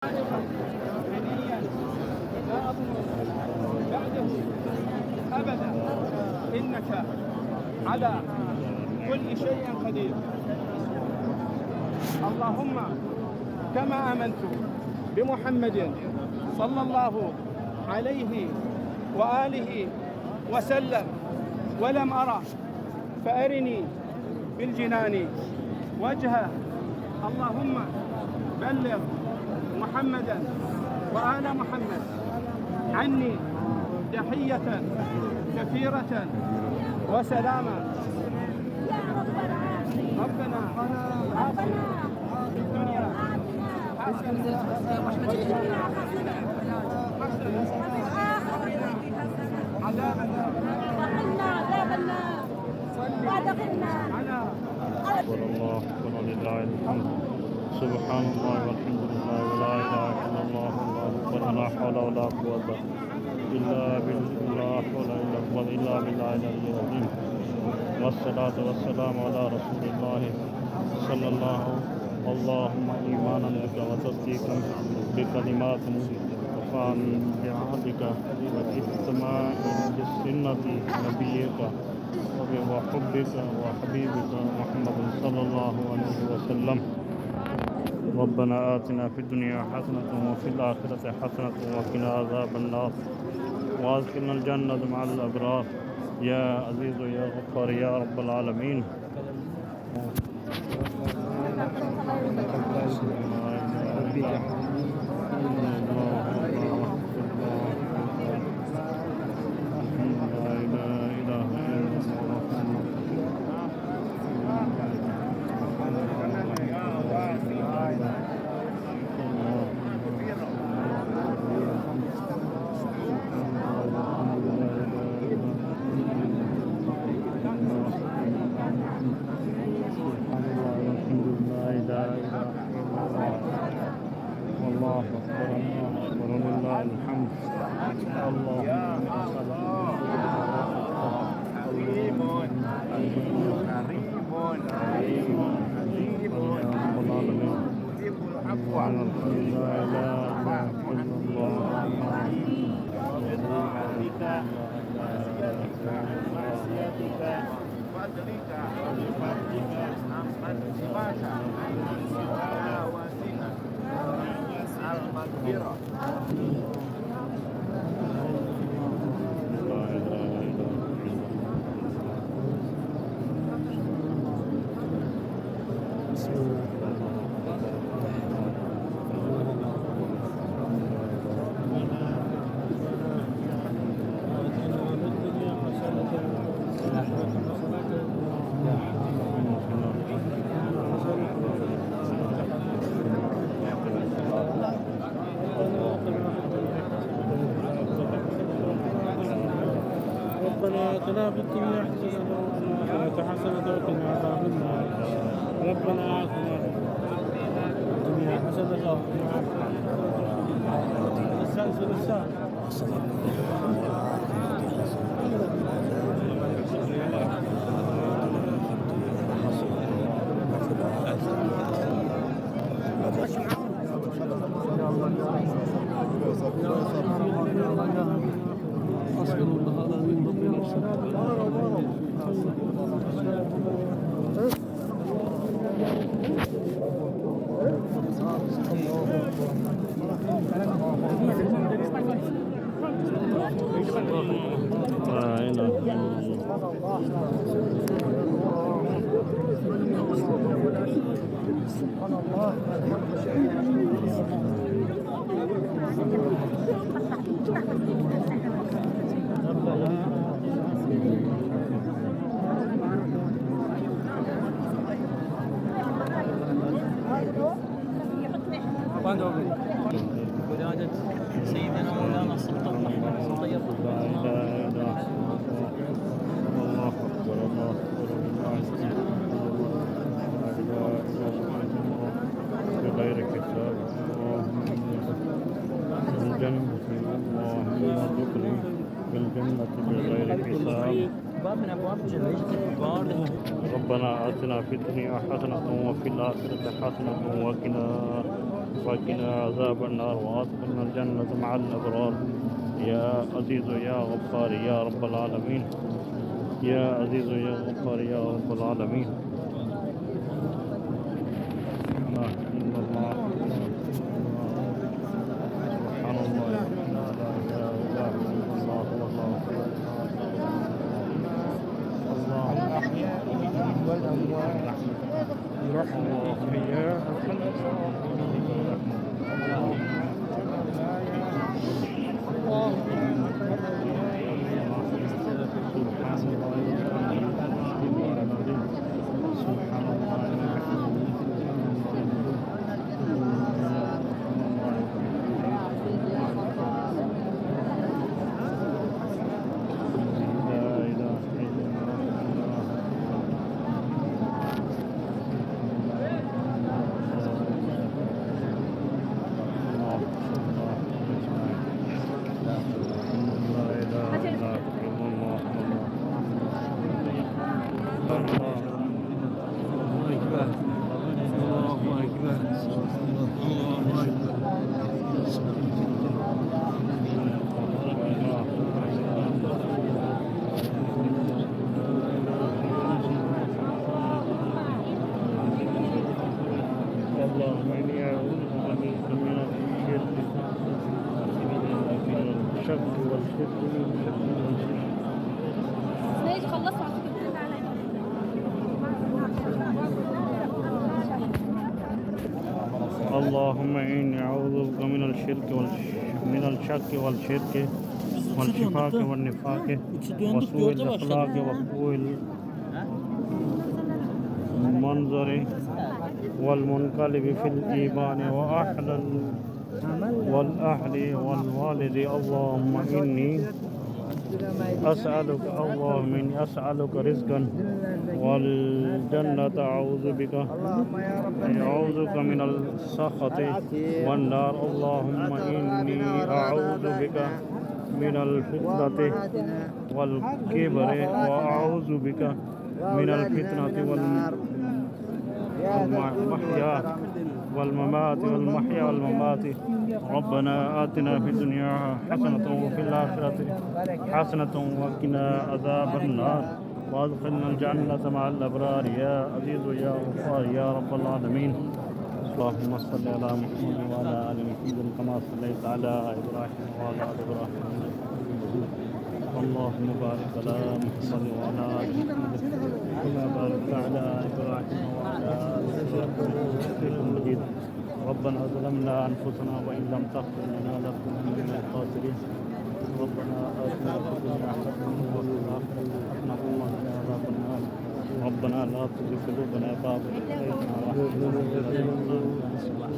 هديا لا أظن بعده أبدا، إنك على كل شيء قدير. اللهم كما آمنت بمحمد صلى الله عليه وآله وسلم ولم أره فأرني بالجنان وجهه. اللهم بلغ محمدا وآل محمد عني تحية كثيرة وسلاما. ربنا آتنا في الدنيا حسنة عذاب النار وادخلنا على الله ولله الحمد. سبحان الله والحمد لله ولا اله الا الله والله اكبر. لا حول ولا قوة الا بالله الا بالله العلي العظيم. والصلاة والسلام على رسول الله صلى الله. اللهم ايمانا بك وتصديقا بكلمات وفاء بعهدك واستماع بسنة نبيك وحبك وحبيبك محمد صلى الله عليه وسلم. ربنا آتنا في الدنيا حسنة وفي الآخرة حسنة وقنا عذاب النار وادخلنا الجنة مع الأبرار يا عزيز يا غفار يا رب العالمين. الله أكبر الله أكبر لله الحمد. الله حليم يجيب العفو عن معصيتك وفضلك بفضلك عمن سواك وسعك المغفرة. ربنا آتنا في الدنيا حسنة وقنا عذاب النار. ربنا آتنا في الدنيا حسنة وقنا عذاب النار. ولادة سيدنا مولانا السلطان محمد طيب الله أكبر الله أكبر بغير حساب. الجنة اللهم ادخلني بالجنة بغير حساب. باب من أبواب الجنة. ربنا آتنا في الدنيا حسنة وفي الآخرة حسنة وقنا وقنا عذاب النار وأدخلنا الجنة مع الأبرار يا عزيز يا غفار يا رب العالمين يا عزيز يا غفار يا رب العالمين. لا إلا الله سبحان الله لا إله إلا الله والله الله الأحياء والأموات برحمة الأحياء اللهم إني أعوذ بك من الشرك والشرك ماشي خلصت على فكرة عليا. اللهم إني أعوذ بك من الشرك من الشك والشرك والشفاق والنفاق وسوء الأخلاق وسوء المنظر والمنقلب في الإيمان والأهل والوالد. اللهم إني أسألك رزقا والجنة. أعوذ بك من السخط والنار. اللهم إني أعوذ بك من الفتنة والكبر وأعوذ بك من الفتنة والمحيا والممات. ربنا آتنا في الدنيا حسنة وفي الآخرة حسنة وقنا عذاب النار وادخلنا الجنة مع الأبرار يا عزيز يا غفار يا رب العالمين. اللهم صل على محمد وعلى آل محمد كما صليت على إبراهيم وعلى آل إبراهيم. اللهم بارك على محمد وعلى آل محمد كما باركت على إبراهيم وعلى آل إبراهيم حميد مجيد. ربنا ظلمنا أنفسنا وإن لم تغفر لنا لنكونن من الخاسرين. ربنا آتنا في الدنيا حسنة وفي الآخرة حسنة وقنا عذاب النار. ربنا لا تزغ قلوبنا بعد إذ هديتنا وهب لنا من لدنك رحمة